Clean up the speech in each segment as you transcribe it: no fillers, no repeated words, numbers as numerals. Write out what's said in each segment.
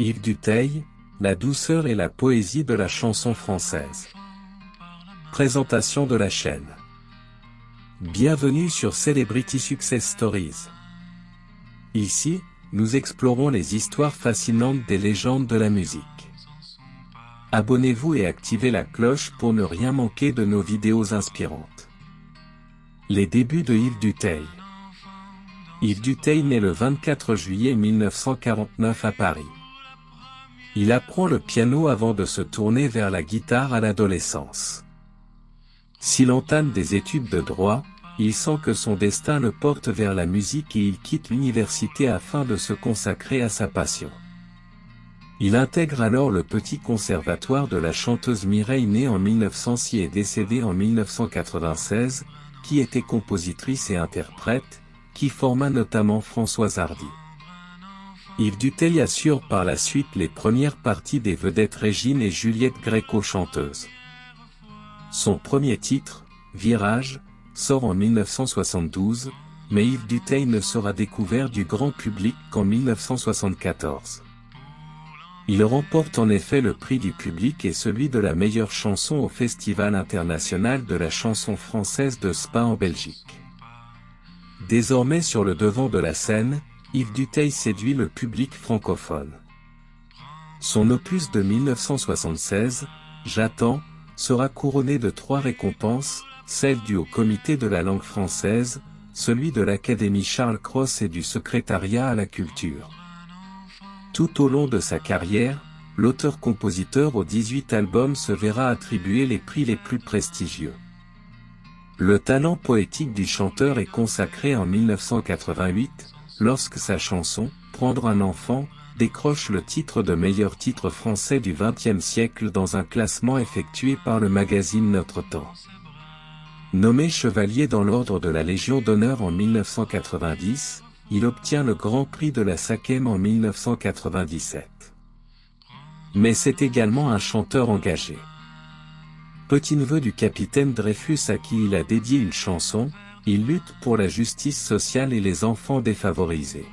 Yves Dutheil, la douceur et la poésie de la chanson française. Présentation de la chaîne. Bienvenue sur Celebrity Success Stories. Ici, nous explorons les histoires fascinantes des légendes de la musique. Abonnez-vous et activez la cloche pour ne rien manquer de nos vidéos inspirantes. Les débuts de Yves Dutheil. Yves Dutheil naît le 24 juillet 1949 à Paris. Il apprend le piano avant de se tourner vers la guitare à l'adolescence. S'il entame des études de droit, il sent que son destin le porte vers la musique et il quitte l'université afin de se consacrer à sa passion. Il intègre alors le petit conservatoire de la chanteuse Mireille née en 1906 et décédée en 1996, qui était compositrice et interprète, qui forma notamment Françoise Hardy. Yves Dutheil assure par la suite les premières parties des vedettes Régine et Juliette Gréco chanteuses. Son premier titre, Virage, sort en 1972, mais Yves Dutheil ne sera découvert du grand public qu'en 1974. Il remporte en effet le prix du public et celui de la meilleure chanson au Festival international de la chanson française de Spa en Belgique. Désormais sur le devant de la scène, Yves Dutheil séduit le public francophone. Son opus de 1976, J'attends, sera couronné de 3 récompenses, celle du Haut Comité de la langue française, celui de l'Académie Charles Cros et du Secrétariat à la culture. Tout au long de sa carrière, l'auteur-compositeur aux 18 albums se verra attribuer les prix les plus prestigieux. Le talent poétique du chanteur est consacré en 1988, lorsque sa chanson « Prendre un enfant » décroche le titre de meilleur titre français du XXe siècle dans un classement effectué par le magazine Notre Temps. Nommé chevalier dans l'ordre de la Légion d'honneur en 1990, il obtient le Grand Prix de la SACEM en 1997. Mais c'est également un chanteur engagé. Petit-neveu du capitaine Dreyfus à qui il a dédié une chanson, il lutte pour la justice sociale et les enfants défavorisés.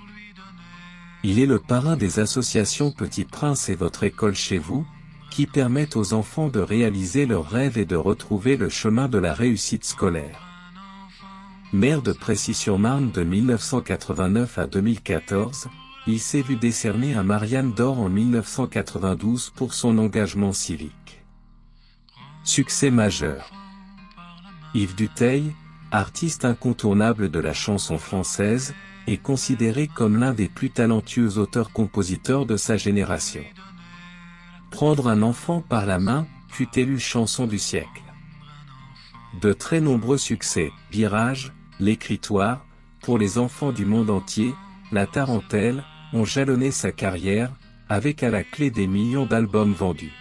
Il est le parrain des associations Petit Prince et Votre École chez vous, qui permettent aux enfants de réaliser leurs rêves et de retrouver le chemin de la réussite scolaire. Maire de Précy-sur-Marne de 1989 à 2014, il s'est vu décerner un Marianne d'or en 1992 pour son engagement civique. Succès majeur. Yves Dutheil, artiste incontournable de la chanson française, est considéré comme l'un des plus talentueux auteurs-compositeurs de sa génération. Prendre un enfant par la main fut élu chanson du siècle. De très nombreux succès, Virage, L'écritoire, pour les enfants du monde entier, La Tarentelle, ont jalonné sa carrière, avec à la clé des millions d'albums vendus.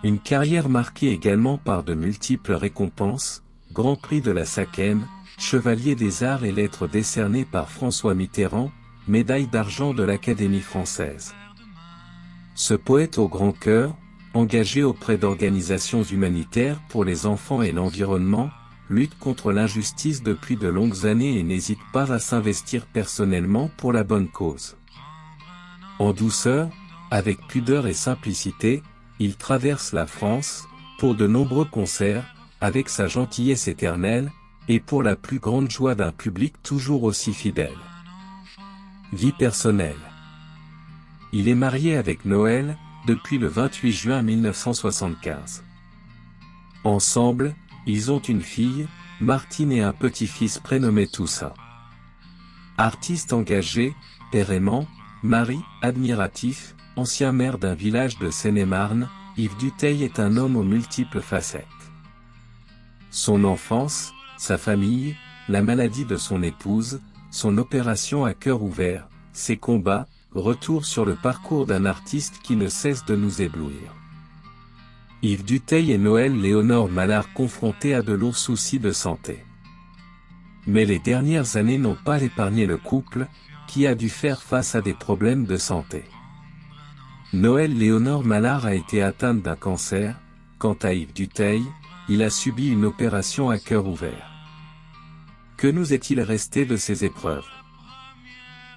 Une carrière marquée également par de multiples récompenses, Grand Prix de la SACEM, Chevalier des Arts et Lettres décerné par François Mitterrand, médaille d'argent de l'Académie française. Ce poète au grand cœur, engagé auprès d'organisations humanitaires pour les enfants et l'environnement, lutte contre l'injustice depuis de longues années et n'hésite pas à s'investir personnellement pour la bonne cause. En douceur, avec pudeur et simplicité, il traverse la France, pour de nombreux concerts, avec sa gentillesse éternelle, et pour la plus grande joie d'un public toujours aussi fidèle. Vie personnelle. Il est marié avec Noël, depuis le 28 juin 1975. Ensemble, ils ont une fille, Martine et un petit-fils prénommé Toussaint. Artiste engagé, père aimant, mari admiratif, ancien maire d'un village de Seine-et-Marne, Yves Dutheil est un homme aux multiples facettes. Son enfance, sa famille, la maladie de son épouse, son opération à cœur ouvert, ses combats, retour sur le parcours d'un artiste qui ne cesse de nous éblouir. Yves Dutheil et Noël Léonore Mallard confrontés à de lourds soucis de santé. Mais les dernières années n'ont pas épargné le couple, qui a dû faire face à des problèmes de santé. Noël Léonore Mallard a été atteinte d'un cancer, quant à Yves Dutheil, il a subi une opération à cœur ouvert. Que nous est-il resté de ces épreuves?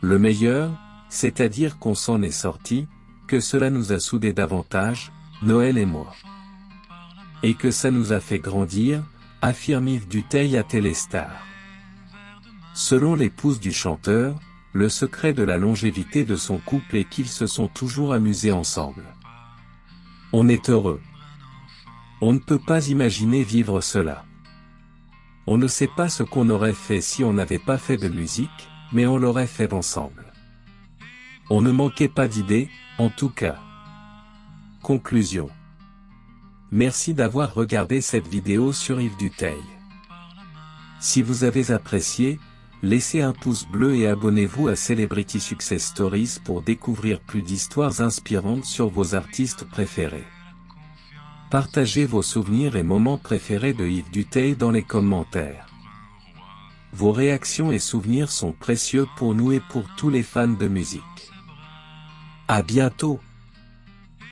Le meilleur, c'est-à-dire qu'on s'en est sorti, que cela nous a soudés davantage, Noël et moi. Et que ça nous a fait grandir, affirme Yves Dutheil à Téléstar. Selon l'épouse du chanteur, le secret de la longévité de son couple est qu'ils se sont toujours amusés ensemble. On est heureux. On ne peut pas imaginer vivre cela. On ne sait pas ce qu'on aurait fait si on n'avait pas fait de musique, mais on l'aurait fait ensemble. On ne manquait pas d'idées, en tout cas. Conclusion. Merci d'avoir regardé cette vidéo sur Yves Dutheil. Si vous avez apprécié, laissez un pouce bleu et abonnez-vous à Celebrity Success Stories pour découvrir plus d'histoires inspirantes sur vos artistes préférés. Partagez vos souvenirs et moments préférés de Yves Dutheil dans les commentaires. Vos réactions et souvenirs sont précieux pour nous et pour tous les fans de musique. À bientôt!